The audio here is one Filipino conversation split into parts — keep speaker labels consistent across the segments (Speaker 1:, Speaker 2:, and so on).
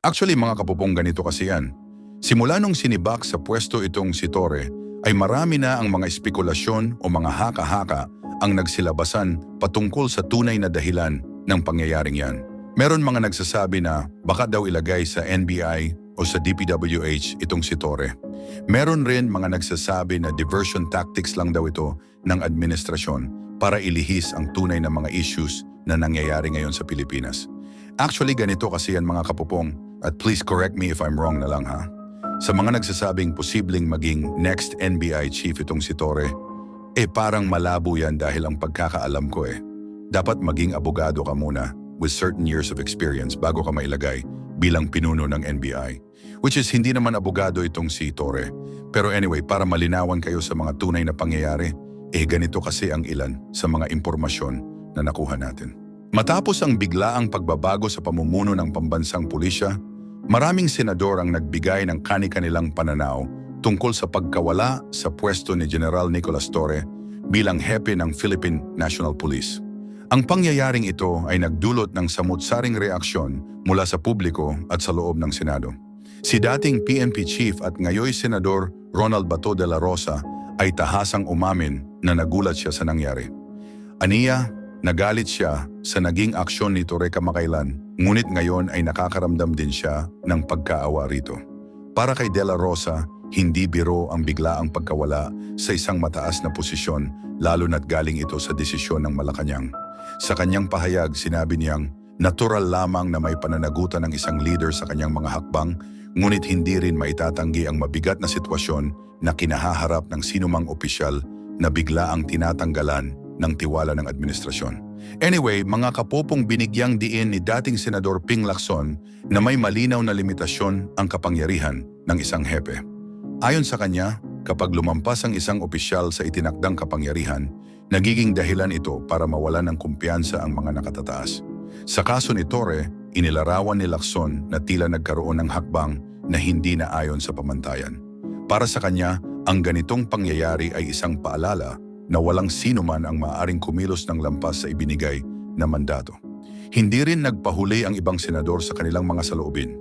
Speaker 1: Actually mga kapupong ganito kasi yan. Simula nung sinibak sa pwesto itong si Torre, ay marami na ang mga espekulasyon o mga haka-haka ang nagsilabasan patungkol sa tunay na dahilan ng pangyayaring yan. Meron mga nagsasabi na baka daw ilagay sa NBI o sa DPWH itong si Torre. Meron rin mga nagsasabi na diversion tactics lang daw ito ng administrasyon para ilihis ang tunay na mga issues na nangyayari ngayon sa Pilipinas. Actually ganito kasi yan mga kapupong, at please correct me if I'm wrong na lang ha. Sa mga nagsasabing posibleng maging next NBI chief itong si Torre, parang malabo yan dahil ang pagkakaalam ko dapat maging abogado ka muna with certain years of experience bago ka mailagay bilang pinuno ng NBI. Which is hindi naman abogado itong si Torre. Pero anyway, para malinawan kayo sa mga tunay na pangyayari, ganito kasi ang ilan sa mga impormasyon na nakuha natin. Matapos ang biglaang pagbabago sa pamumuno ng pambansang pulisya, maraming senador ang nagbigay ng kani-kanilang pananaw tungkol sa pagkawala sa pwesto ni General Nicolas Torre bilang hepe ng Philippine National Police. Ang pangyayaring ito ay nagdulot ng samut-saring reaksyon mula sa publiko at sa loob ng Senado. Si dating PNP Chief at ngayoy Senador Ronald Bato de la Rosa ay tahasang umamin na nagulat siya sa nangyari. Aniya, nagalit siya sa naging aksyon ni Torre kamakailan, ngunit ngayon ay nakakaramdam din siya ng pagkaawa rito. Para kay De La Rosa, hindi biro ang biglaang pagkawala sa isang mataas na posisyon, lalo na't galing ito sa desisyon ng Malacanang. Sa kanyang pahayag, sinabi niyang, natural lamang na may pananagutan ng isang leader sa kanyang mga hakbang, ngunit hindi rin maitatanggi ang mabigat na sitwasyon na kinahaharap ng sinumang opisyal na biglaang tinatanggalan ng tiwala ng administrasyon. Anyway, mga kapopong, binigyang diin ni dating Senador Ping Lacson na may malinaw na limitasyon ang kapangyarihan ng isang hepe. Ayon sa kanya, kapag lumampas ang isang opisyal sa itinakdang kapangyarihan, nagiging dahilan ito para mawalan ng kumpiyansa ang mga nakatataas. Sa kaso ni Torre, inilarawan ni Lacson na tila nagkaroon ng hakbang na hindi na ayon sa pamantayan. Para sa kanya, ang ganitong pangyayari ay isang paalala na walang sino man ang maaaring kumilos ng lampas sa ibinigay na mandato. Hindi rin nagpahuli ang ibang senador sa kanilang mga saloobin.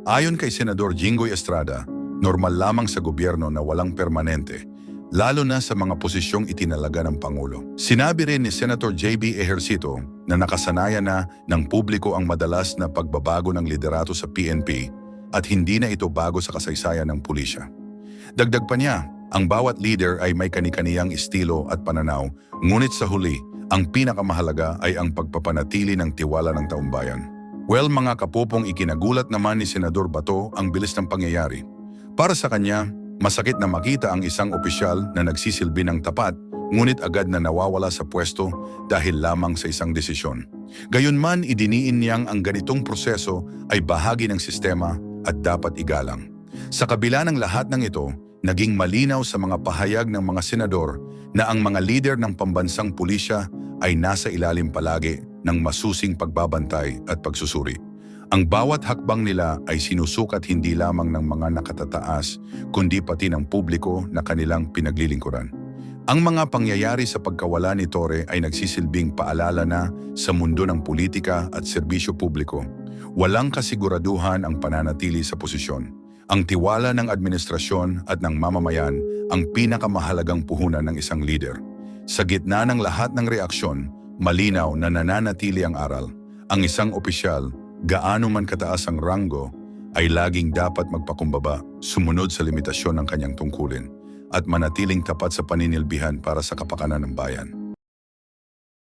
Speaker 1: Ayon kay Senador Jinggoy Estrada, normal lamang sa gobyerno na walang permanente, lalo na sa mga posisyong itinalaga ng Pangulo. Sinabi rin ni Senator J.B. Ejercito na nakasanayan na ng publiko ang madalas na pagbabago ng liderato sa PNP at hindi na ito bago sa kasaysayan ng pulisya. Dagdag pa niya, ang bawat leader ay may kani-kaniyang estilo at pananaw, ngunit sa huli, ang pinakamahalaga ay ang pagpapanatili ng tiwala ng taumbayan. Well, mga kapupong, ikinagulat naman ni Senador Bato ang bilis ng pangyayari. Para sa kanya, masakit na makita ang isang opisyal na nagsisilbi ng tapat, ngunit agad na nawawala sa pwesto dahil lamang sa isang desisyon. Gayunman, idiniin niyang ang ganitong proseso ay bahagi ng sistema at dapat igalang. Sa kabila ng lahat ng ito, naging malinaw sa mga pahayag ng mga senador na ang mga lider ng pambansang pulisya ay nasa ilalim palagi ng masusing pagbabantay at pagsusuri. Ang bawat hakbang nila ay sinusukat hindi lamang ng mga nakatataas, kundi pati ng publiko na kanilang pinaglilingkuran. Ang mga pangyayari sa pagkawala ni Torre ay nagsisilbing paalala na sa mundo ng politika at serbisyo publiko, walang kasiguraduhan ang pananatili sa posisyon. Ang tiwala ng administrasyon at ng mamamayan ang pinakamahalagang puhunan ng isang leader. Sa gitna ng lahat ng reaksyon, malinaw na nananatili ang aral. Ang isang opisyal, gaano man kataas ang ranggo, ay laging dapat magpakumbaba, sumunod sa limitasyon ng kanyang tungkulin, at manatiling tapat sa paninilbihan para sa kapakanan ng bayan.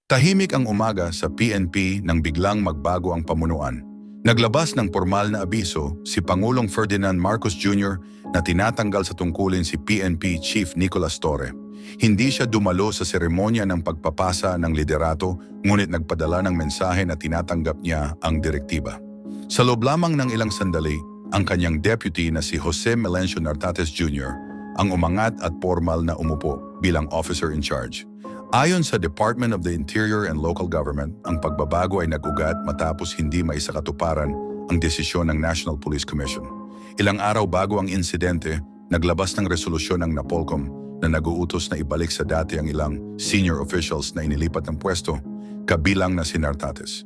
Speaker 1: Tahimik ang umaga sa PNP nang biglang magbago ang pamunuan. Naglabas ng formal na abiso si Pangulong Ferdinand Marcos Jr. na tinatanggal sa tungkulin si PNP Chief Nicolas Torre. Hindi siya dumalo sa seremonya ng pagpapasa ng liderato, ngunit nagpadala ng mensahe na tinatanggap niya ang direktiba. Sa loob lamang ng ilang sandali, ang kanyang deputy na si Jose Melencio Nartates Jr. ang umangat at formal na umupo bilang officer in charge. Ayon sa Department of the Interior and Local Government, ang pagbabago ay nag-ugat matapos hindi maisakatuparan ang desisyon ng National Police Commission. Ilang araw bago ang insidente, naglabas ng resolusyon ng NAPOLCOM na nag-uutos na ibalik sa dati ang ilang senior officials na inilipat ng pwesto, kabilang na si Nartates.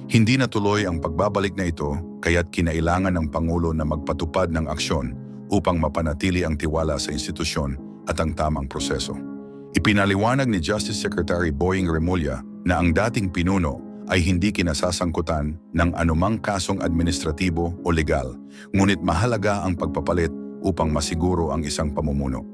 Speaker 1: Hindi natuloy ang pagbabalik na ito kaya't kinailangan ng Pangulo na magpatupad ng aksyon upang mapanatili ang tiwala sa institusyon at ang tamang proseso. Ipinaliwanag ni Justice Secretary Boying Remulla na ang dating pinuno ay hindi kinasasangkutan ng anumang kasong administratibo o legal, ngunit mahalaga ang pagpapalit upang masiguro ang isang pamumuno.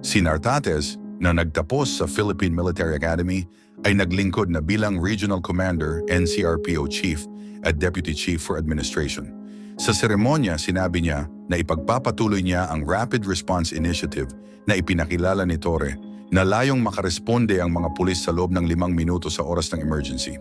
Speaker 1: Si Nartates, na nagtapos sa Philippine Military Academy, ay naglingkod na bilang Regional Commander, NCRPO Chief at Deputy Chief for Administration. Sa seremonya, sinabi niya na ipagpapatuloy niya ang Rapid Response Initiative na ipinakilala ni Torre na layong makaresponde ang mga pulis sa loob ng 5 minuto sa oras ng emergency.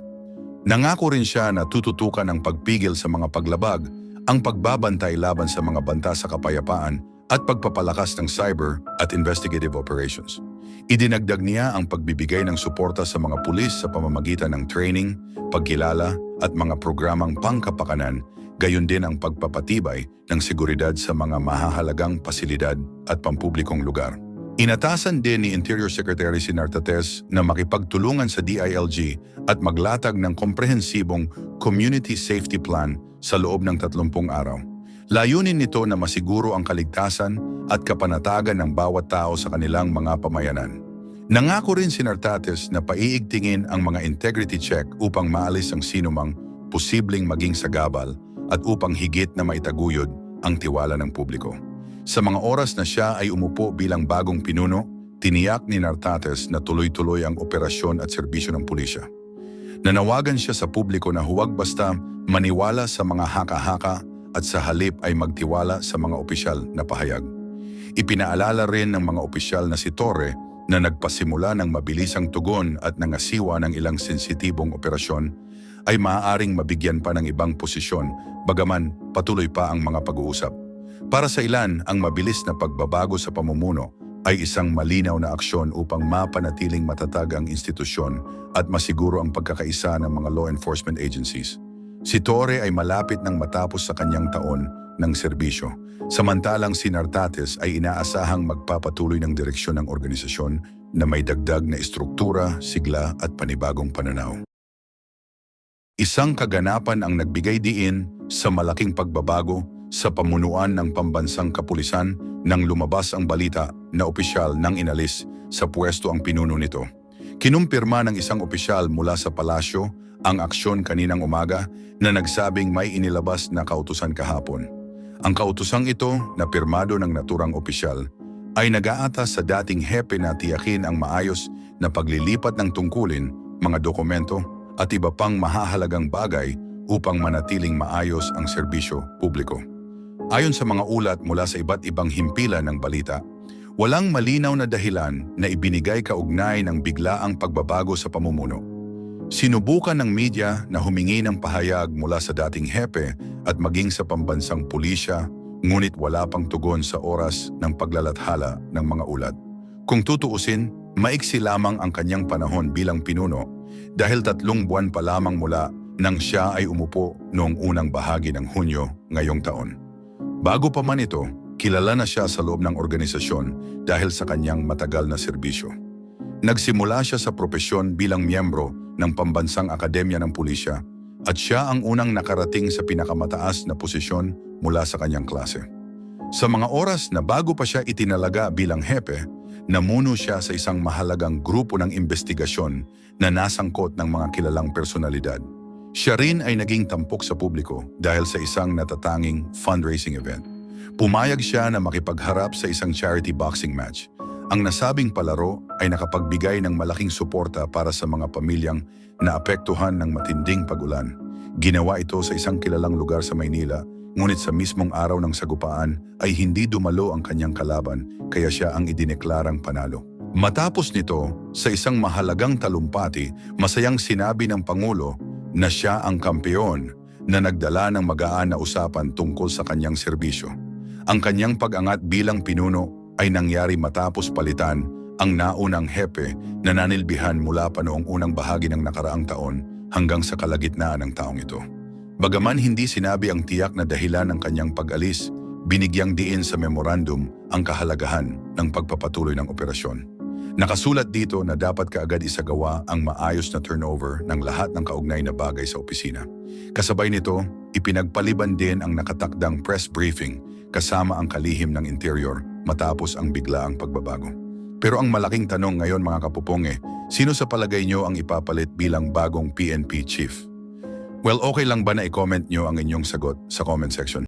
Speaker 1: Nangako rin siya na tututukan ang pagpigil sa mga paglabag, ang pagbabantay laban sa mga banta sa kapayapaan at pagpapalakas ng cyber at investigative operations. Idinagdag niya ang pagbibigay ng suporta sa mga pulis sa pamamagitan ng training, pagkilala at mga programang pangkapakanan, gayon din ang pagpapatibay ng seguridad sa mga mahahalagang pasilidad at pampublikong lugar. Inatasan din ni Interior Secretary si Nartates na makipagtulungan sa DILG at maglatag ng komprehensibong Community Safety Plan sa loob ng 30 araw. Layunin nito na masiguro ang kaligtasan at kapanatagan ng bawat tao sa kanilang mga pamayanan. Nangako rin si Nartates na paiigtingin ang mga integrity check upang maalis ang sinumang posibleng maging sagabal at upang higit na maitaguyod ang tiwala ng publiko. Sa mga oras na siya ay umupo bilang bagong pinuno, tiniyak ni Nartates na tuloy-tuloy ang operasyon at serbisyo ng pulisya. Nanawagan siya sa publiko na huwag basta maniwala sa mga haka-haka at sa halip ay magtiwala sa mga opisyal na pahayag. Ipinaalala rin ng mga opisyal na si Torre na nagpasimula ng mabilisang tugon at nangasiwa ng ilang sensitibong operasyon ay maaaring mabigyan pa ng ibang posisyon bagaman patuloy pa ang mga pag-uusap. Para sa ilan, ang mabilis na pagbabago sa pamumuno ay isang malinaw na aksyon upang mapanatiling matatag ang institusyon at masiguro ang pagkakaisa ng mga law enforcement agencies. Si Torre ay malapit nang matapos sa kanyang taon ng serbisyo, samantalang si Nartates ay inaasahang magpapatuloy ng direksyon ng organisasyon na may dagdag na estruktura, sigla at panibagong pananaw. Isang kaganapan ang nagbigay diin sa malaking pagbabago sa pamunuan ng pambansang kapulisan nang lumabas ang balita na opisyal nang inalis sa pwesto ang pinuno nito. Kinumpirma ng isang opisyal mula sa palasyo ang aksyon kaninang umaga na nagsabing may inilabas na kautusan kahapon. Ang kautusang ito na pirmado ng naturang opisyal ay nag-aatas sa dating hepe na tiyakin ang maayos na paglilipat ng tungkulin, mga dokumento at iba pang mahahalagang bagay upang manatiling maayos ang serbisyo publiko. Ayon sa mga ulat mula sa iba't ibang himpilan ng balita, walang malinaw na dahilan na ibinigay kaugnay ng biglaang pagbabago sa pamumuno. Sinubukan ng media na humingi ng pahayag mula sa dating hepe at maging sa pambansang pulisya, ngunit wala pang tugon sa oras ng paglalathala ng mga ulat. Kung tutuusin, maiksi lamang ang kanyang panahon bilang pinuno dahil 3 buwan pa lamang mula nang siya ay umupo noong unang bahagi ng Hunyo ngayong taon. Bago pa man ito, kilala na siya sa loob ng organisasyon dahil sa kanyang matagal na serbisyo. Nagsimula siya sa propesyon bilang miyembro ng Pambansang Akademya ng Pulisya at siya ang unang nakarating sa pinakamataas na posisyon mula sa kanyang klase. Sa mga oras na bago pa siya itinalaga bilang hepe, namuno siya sa isang mahalagang grupo ng investigasyon na nasangkot ng mga kilalang personalidad. Siya rin ay naging tampok sa publiko dahil sa isang natatanging fundraising event. Pumayag siya na makipagharap sa isang charity boxing match. Ang nasabing palaro ay nakapagbigay ng malaking suporta para sa mga pamilyang naapektuhan ng matinding pag-ulan. Ginawa ito sa isang kilalang lugar sa Maynila, ngunit sa mismong araw ng sagupaan ay hindi dumalo ang kanyang kalaban kaya siya ang idineklarang panalo. Matapos nito, sa isang mahalagang talumpati, masayang sinabi ng Pangulo na siya ang kampeon na nagdala ng magaan na usapan tungkol sa kanyang serbisyo. Ang kanyang pag-angat bilang pinuno ay nangyari matapos palitan ang naunang hepe na nanilbihan mula pa noong unang bahagi ng nakaraang taon hanggang sa kalagitnaan ng taong ito. Bagaman hindi sinabi ang tiyak na dahilan ng kanyang pag-alis, binigyang diin sa memorandum ang kahalagahan ng pagpapatuloy ng operasyon. Nakasulat dito na dapat kaagad isagawa ang maayos na turnover ng lahat ng kaugnay na bagay sa opisina. Kasabay nito, ipinagpaliban din ang nakatakdang press briefing kasama ang kalihim ng interior matapos ang biglaang pagbabago. Pero ang malaking tanong ngayon mga kapuponge, sino sa palagay nyo ang ipapalit bilang bagong PNP chief? Well, okay lang ba na i-comment nyo ang inyong sagot sa comment section?